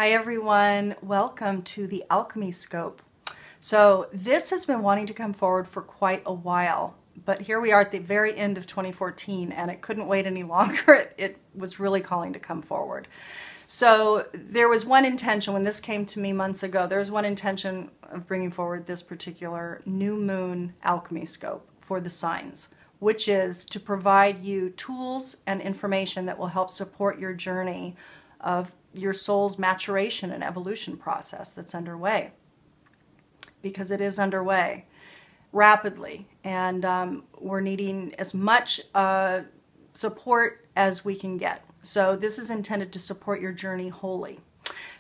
Hi everyone, welcome to the Alchemy Scope. So this has been wanting to come forward for quite a while, but here we are at the very end of 2014 and it couldn't wait any longer. It was really calling to come forward. So there was one intention when this came to me months ago, there was one intention of bringing forward this particular new moon alchemy scope for the signs, which is to provide you tools and information that will help support your journey of your soul's maturation and evolution process that's underway, because it is underway rapidly, and we're needing as much support as we can get. So this is intended to support your journey wholly.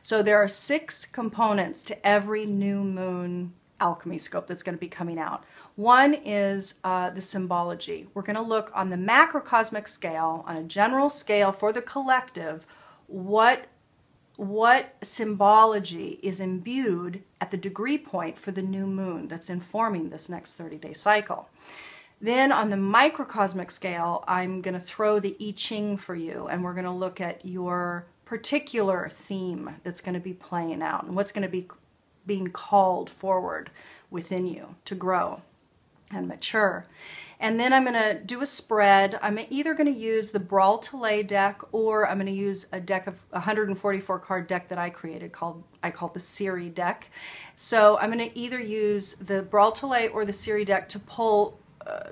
So there are 6 components to every new moon alchemy scope that's going to be coming out. One is the symbology. We're going to look on the macrocosmic scale, on a general scale for the collective, what symbology is imbued at the degree point for the new moon that's informing this next 30-day cycle. Then on the microcosmic scale, I'm going to throw the I Ching for you, and we're going to look at your particular theme that's going to be playing out and what's going to be being called forward within you to grow and mature. And then I'm going to do a spread. I'm either going to use the Bral Talej deck, or I'm going to use a deck of 144 card deck that I created I call the Siri deck. So I'm going to either use the Bral Talej or the Siri deck to pull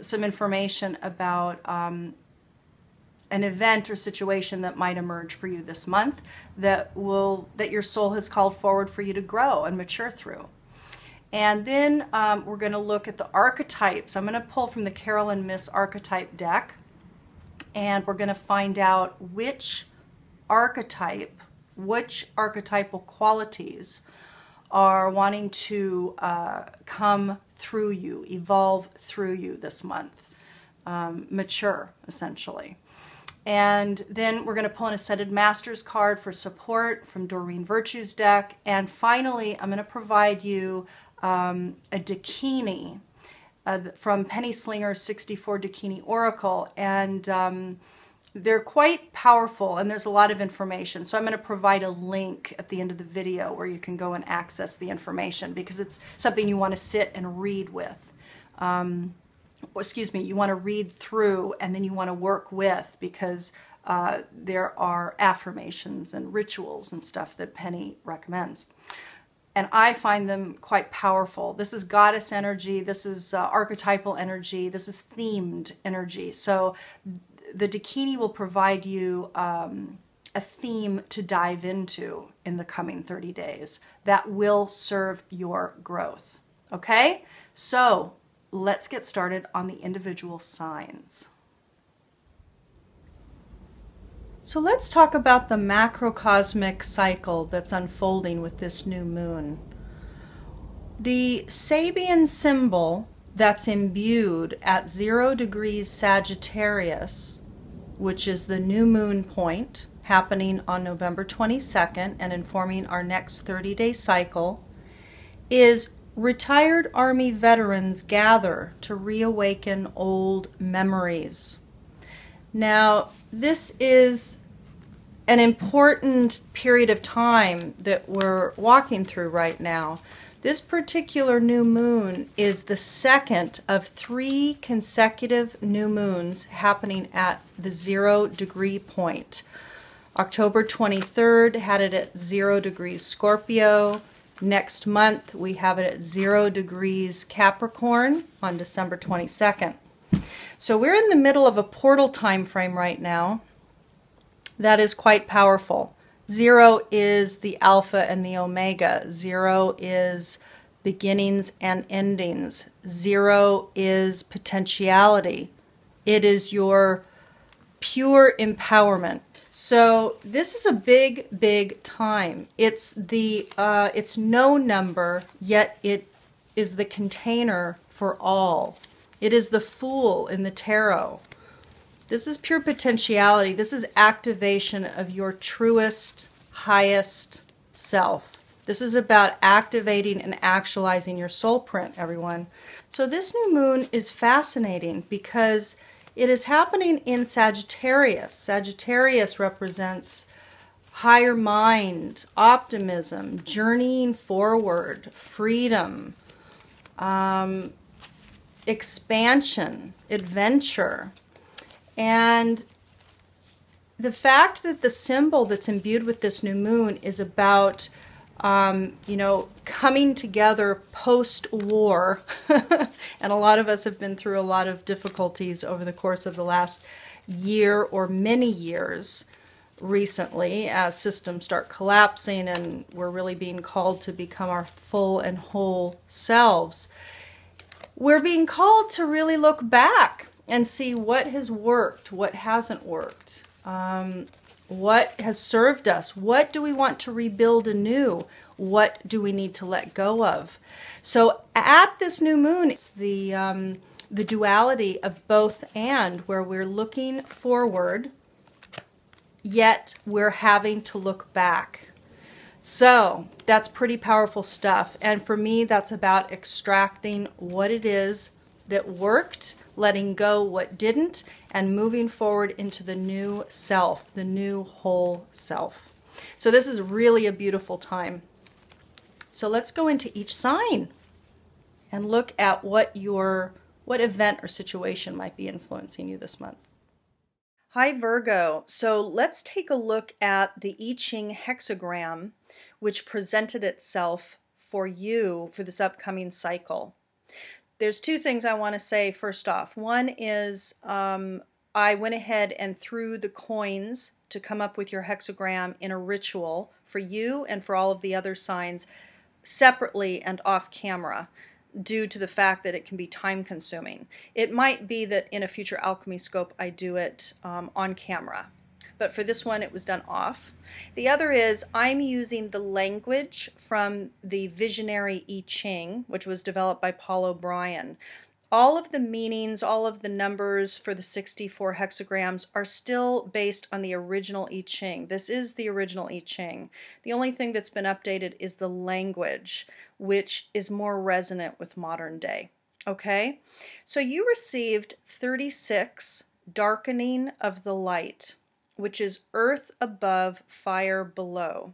some information about an event or situation that might emerge for you this month that your soul has called forward for you to grow and mature through. And then we're going to look at the archetypes. I'm going to pull from the Carolyn Miss Archetype deck, and we're going to find out which archetype, which archetypal qualities are wanting to come through you, evolve through you this month, mature, essentially. And then we're going to pull an Ascended Masters card for support from Doreen Virtue's deck. And finally, I'm going to provide you a Dakini from Penny Slinger's 64 Dakini Oracle, and they're quite powerful, and there's a lot of information. So I'm going to provide a link at the end of the video where you can go and access the information, because it's something you want to sit and read with. Excuse me, you want to read through and then you want to work with, because there are affirmations and rituals and stuff that Penny recommends. And I find them quite powerful. This is goddess energy, this is archetypal energy, this is themed energy. So the Dakini will provide you a theme to dive into in the coming 30 days that will serve your growth. Okay? So let's get started on the individual signs. So let's talk about the macrocosmic cycle that's unfolding with this new moon. The Sabian symbol that's imbued at 0 degrees Sagittarius, which is the new moon point happening on November 22nd and informing our next 30-day cycle, is retired Army veterans gather to reawaken old memories. Now, this is an important period of time that we're walking through right now. This particular new moon is the second of 3 consecutive new moons happening at the 0 degree point. October 23rd had it at 0 degrees Scorpio. Next month we have it at 0 degrees Capricorn on December 22nd. So we're in the middle of a portal time frame right now that is quite powerful. 0 is the alpha and the omega. 0 is beginnings and endings. 0 is potentiality. It is your pure empowerment. So this is a big, big time. It's no number, yet it is the container for all. It is the Fool in the tarot. This is pure potentiality. This is activation of your truest, highest self. This is about activating and actualizing your soul print, everyone. So this new moon is fascinating because it is happening in Sagittarius. Sagittarius represents higher mind, optimism, journeying forward, freedom, expansion, adventure. And the fact that the symbol that's imbued with this new moon is about, you know, coming together post-war, and a lot of us have been through a lot of difficulties over the course of the last year or many years recently as systems start collapsing and we're really being called to become our full and whole selves. We're being called to really look back and see what has worked, what hasn't worked, what has served us, what do we want to rebuild anew, what do we need to let go of. So at this new moon, it's the duality of both and, where we're looking forward, yet we're having to look back. So that's pretty powerful stuff. And for me, that's about extracting what it is that worked, letting go what didn't, and moving forward into the new self, the new whole self. So this is really a beautiful time. So let's go into each sign and look at what event or situation might be influencing you this month. Hi Virgo. So let's take a look at the I Ching hexagram, which presented itself for you for this upcoming cycle. There's two things I want to say first off. One is I went ahead and threw the coins to come up with your hexagram in a ritual for you and for all of the other signs separately and off camera, due to the fact that it can be time consuming. It might be that in a future Alchemy scope I do it on camera, but for this one it was done off. The other is I'm using the language from the visionary I Ching, which was developed by Paul O'Brien. All of the meanings, all of the numbers for the 64 hexagrams are still based on the original I Ching. This is the original I Ching. The only thing that's been updated is the language, which is more resonant with modern day. Okay? So you received 36, darkening of the light, which is earth above, fire below.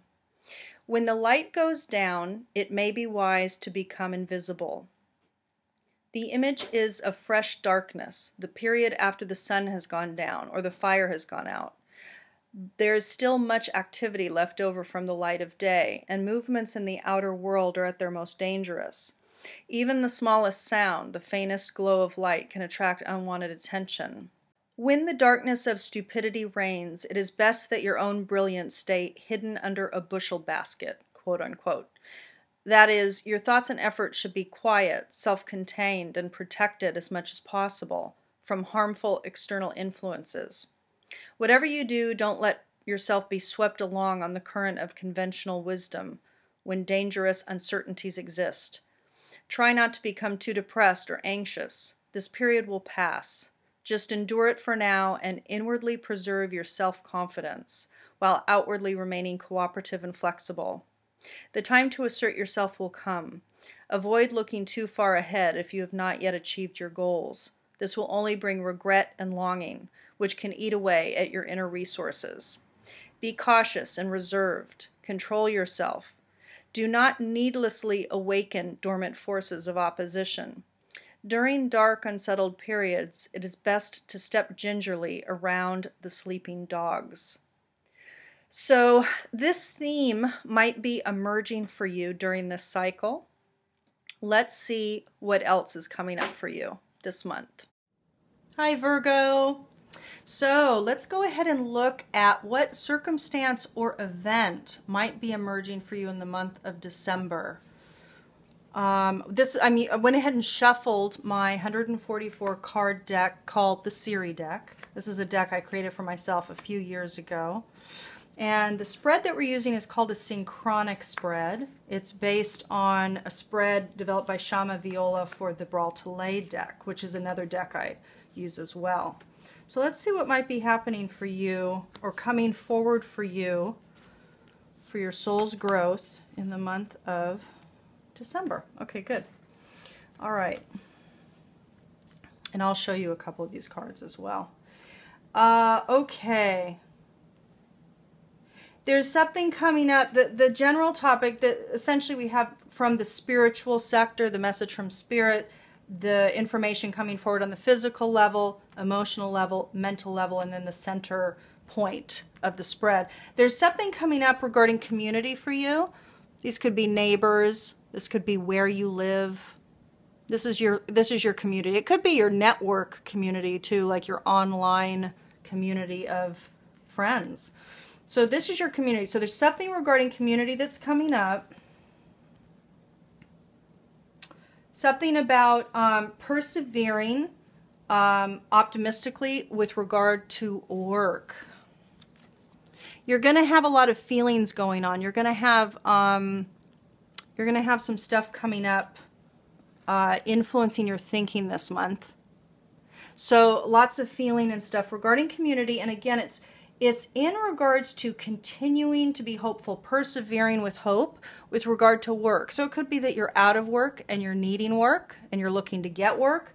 When the light goes down, it may be wise to become invisible. The image is of fresh darkness, the period after the sun has gone down or the fire has gone out. There is still much activity left over from the light of day, and movements in the outer world are at their most dangerous. Even the smallest sound, the faintest glow of light, can attract unwanted attention. When the darkness of stupidity reigns, it is best that your own brilliance stay hidden under a bushel basket, quote unquote. That is, your thoughts and efforts should be quiet, self-contained, and protected as much as possible from harmful external influences. Whatever you do, don't let yourself be swept along on the current of conventional wisdom when dangerous uncertainties exist. Try not to become too depressed or anxious. This period will pass. Just endure it for now and inwardly preserve your self-confidence while outwardly remaining cooperative and flexible. The time to assert yourself will come. Avoid looking too far ahead if you have not yet achieved your goals. This will only bring regret and longing, which can eat away at your inner resources. Be cautious and reserved. Control yourself. Do not needlessly awaken dormant forces of opposition. During dark, unsettled periods, it is best to step gingerly around the sleeping dogs. So this theme might be emerging for you during this cycle. Let's see what else is coming up for you this month. Hi Virgo. So let's go ahead and look at what circumstance or event might be emerging for you in the month of December. I went ahead and shuffled my 144 card deck called the Siri deck. This is a deck I created for myself a few years ago. And the spread that we're using is called a synchronic spread. It's based on a spread developed by Shama Viola for the Bral Talej deck, which is another deck I use as well. So let's see what might be happening for you or coming forward for you for your soul's growth in the month of December. Okay, good. All right. And I'll show you a couple of these cards as well. Okay. There's something coming up, the general topic that essentially we have from the spiritual sector, the message from spirit, the information coming forward on the physical level, emotional level, mental level, and then the center point of the spread. There's something coming up regarding community for you. These could be neighbors. This could be where you live. This is your community. It could be your network community too, like your online community of friends. So this is your community. So there's something regarding community that's coming up. Something about persevering optimistically with regard to work. You're going to have a lot of feelings going on. You're going to have some stuff coming up influencing your thinking this month. So lots of feeling and stuff regarding community. And again, it's in regards to continuing to be hopeful, persevering with hope with regard to work. So it could be that you're out of work and you're needing work and you're looking to get work.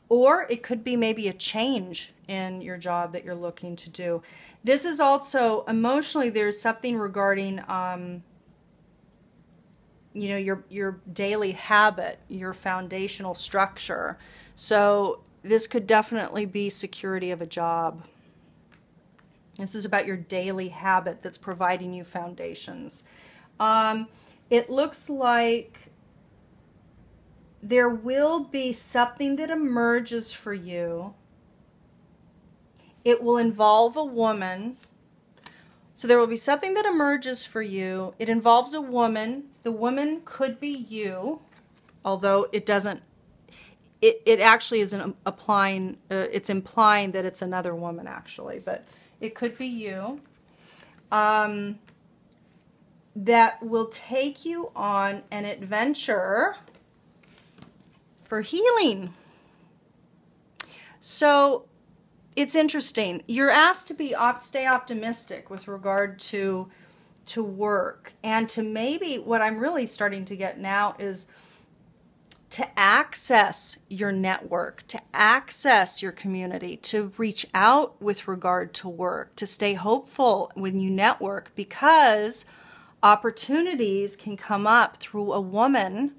Or it could be maybe a change in your job that you're looking to do. This is also emotionally, there's something regarding your daily habit, your foundational structure. So this could definitely be security of a job. This is about your daily habit that's providing you foundations. It looks like there will be something that emerges for you. It will involve a woman. So there will be something that emerges for you. It involves a woman. The woman could be you, although it doesn't. It actually isn't applying. It's implying that it's another woman actually, but it could be you. That will take you on an adventure for healing. So it's interesting. You're asked to stay optimistic with regard to work, and to maybe what I'm really starting to get now is to access your network, to access your community, to reach out with regard to work, to stay hopeful when you network, because opportunities can come up through a woman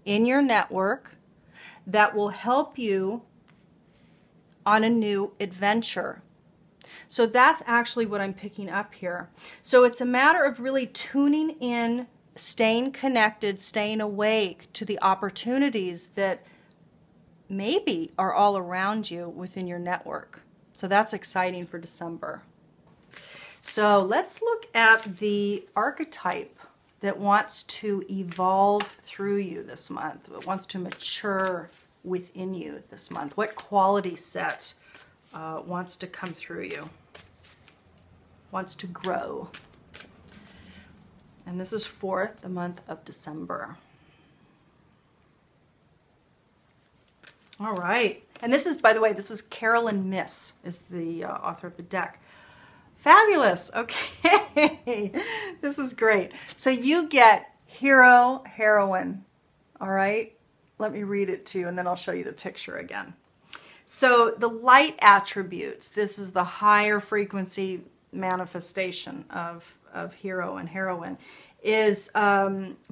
in your network that will help you on a new adventure. So that's actually what I'm picking up here. So it's a matter of really tuning in, staying connected, staying awake to the opportunities that maybe are all around you within your network. So that's exciting for December. So let's look at the archetype that wants to evolve through you this month, that wants to mature within you this month. What quality set wants to come through you, wants to grow. And this is for the month of December. All right. And this is, by the way, this is Carolyn Miss, is the author of the deck. Fabulous. Okay. This is great. So you get hero, heroine. All right. Let me read it to you, and then I'll show you the picture again. So the light attributes, this is the higher frequency manifestation of hero and heroine, is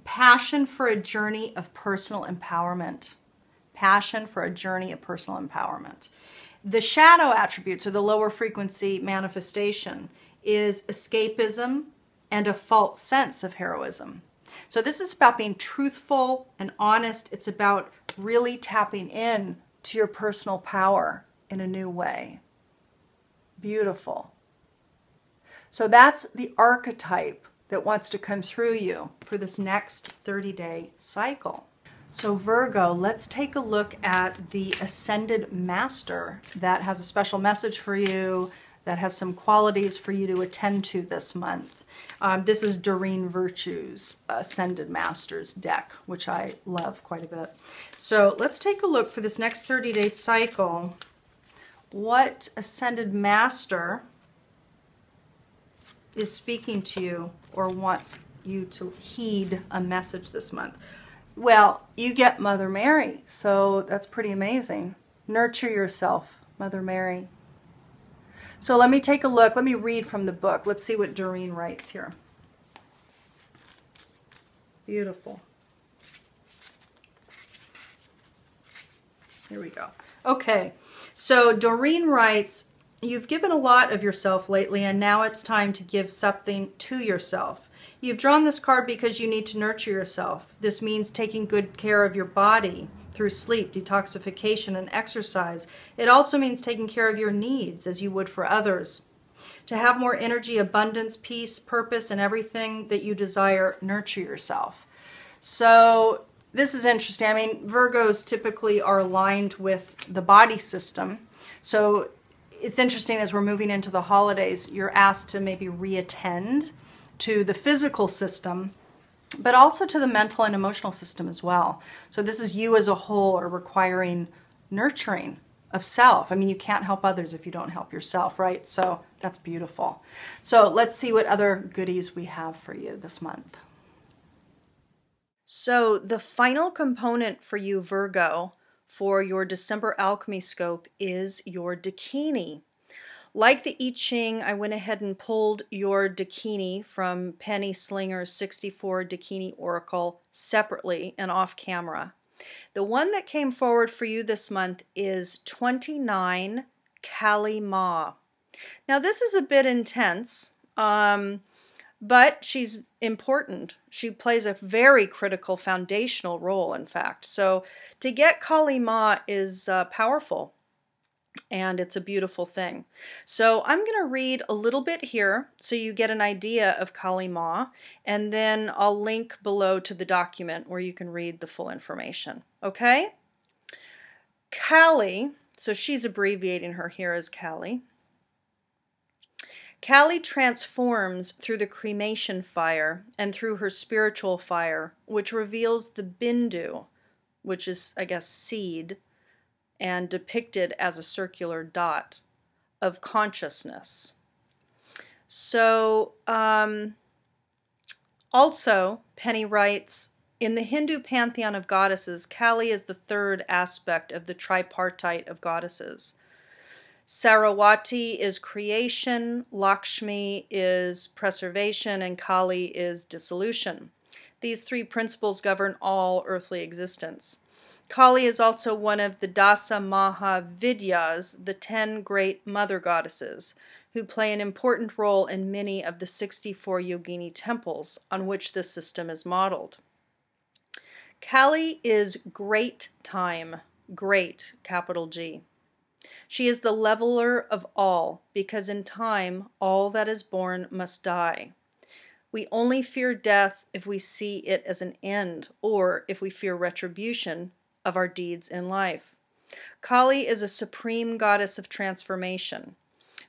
passion for a journey of personal empowerment. Passion for a journey of personal empowerment. The shadow attributes, or the lower frequency manifestation, is escapism and a false sense of heroism. So this is about being truthful and honest. It's about really tapping in to your personal power in a new way. Beautiful. So that's the archetype that wants to come through you for this next 30-day cycle. So Virgo, let's take a look at the Ascended Master that has a special message for you, that has some qualities for you to attend to this month. This is Doreen Virtue's Ascended Masters deck, which I love quite a bit. So let's take a look for this next 30-day cycle. What Ascended Master is speaking to you or wants you to heed a message this month? Well, you get Mother Mary, so that's pretty amazing. Nurture yourself, Mother Mary. So let me take a look. Let me read from the book. Let's see what Doreen writes here. Beautiful. Here we go. Okay, so Doreen writes, you've given a lot of yourself lately, and now it's time to give something to yourself. You've drawn this card because you need to nurture yourself. This means taking good care of your body through sleep, detoxification, and exercise. It also means taking care of your needs as you would for others. To have more energy, abundance, peace, purpose, and everything that you desire, nurture yourself. So this is interesting. I mean, Virgos typically are aligned with the body system. So it's interesting as we're moving into the holidays, you're asked to maybe reattend to the physical system, but also to the mental and emotional system as well. So this is you as a whole are requiring nurturing of self. I mean, you can't help others if you don't help yourself, right? So that's beautiful. So let's see what other goodies we have for you this month. So the final component for you, Virgo, for your December alchemy scope is your Dakini. Like the I Ching, I went ahead and pulled your Dakini from Penny Slinger's 64 Dakini Oracle separately and off camera. The one that came forward for you this month is 29 Kali Ma. Now this is a bit intense, but she's important. She plays a very critical foundational role, in fact. So to get Kali Ma is powerful. And it's a beautiful thing. So I'm going to read a little bit here so you get an idea of Kali Ma, and then I'll link below to the document where you can read the full information. Okay? Kali, so she's abbreviating her here as Kali. Kali transforms through the cremation fire and through her spiritual fire, which reveals the Bindu, which is, I guess, seed, and depicted as a circular dot of consciousness. So also, Penny writes, in the Hindu pantheon of goddesses, Kali is the third aspect of the tripartite of goddesses. Sarawati is creation, Lakshmi is preservation, and Kali is dissolution. These three principles govern all earthly existence. Kali is also one of the Dasa Maha Vidyas, the 10 great mother goddesses, who play an important role in many of the 64 yogini temples on which this system is modeled. Kali is great time, great, capital G. She is the leveler of all, because in time all that is born must die. We only fear death if we see it as an end, or if we fear retribution of our deeds in life. Kali is a supreme goddess of transformation,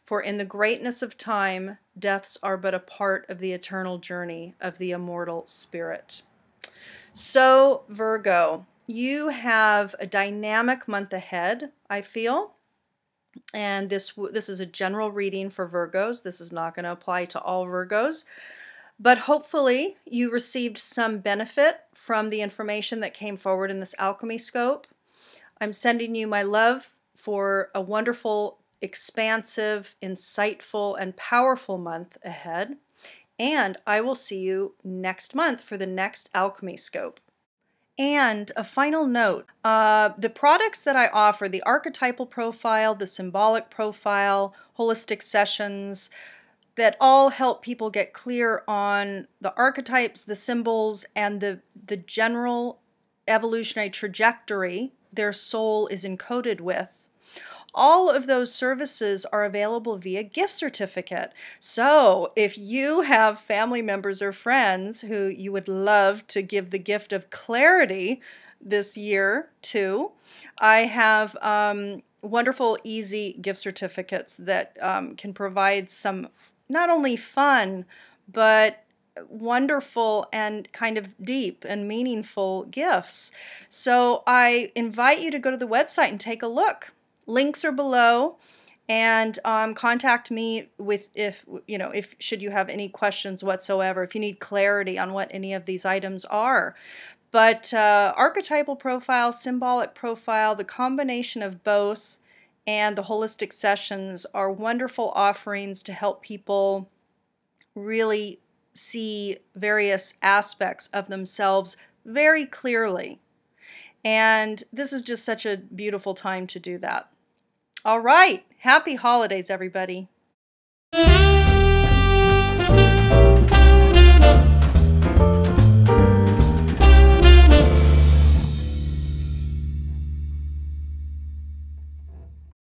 for in the greatness of time, deaths are but a part of the eternal journey of the immortal spirit. So, Virgo, you have a dynamic month ahead, I feel, and this is a general reading for Virgos. This is not going to apply to all Virgos, but hopefully you received some benefit from the information that came forward in this alchemy scope. I'm sending you my love for a wonderful, expansive, insightful, and powerful month ahead. And I will see you next month for the next alchemy scope. And a final note, the products that I offer, the archetypal profile, the symbolic profile, holistic sessions, that all help people get clear on the archetypes, the symbols, and the general evolutionary trajectory their soul is encoded with. All of those services are available via gift certificate. So if you have family members or friends who you would love to give the gift of clarity this year to, I have wonderful, easy gift certificates that can provide some not only fun, but wonderful and kind of deep and meaningful gifts. So I invite you to go to the website and take a look. Links are below, and contact me with if should you have any questions whatsoever, if you need clarity on what any of these items are. But archetypal profile, symbolic profile, the combination of both, and the holistic sessions are wonderful offerings to help people really see various aspects of themselves very clearly. And this is just such a beautiful time to do that. All right, happy holidays, everybody.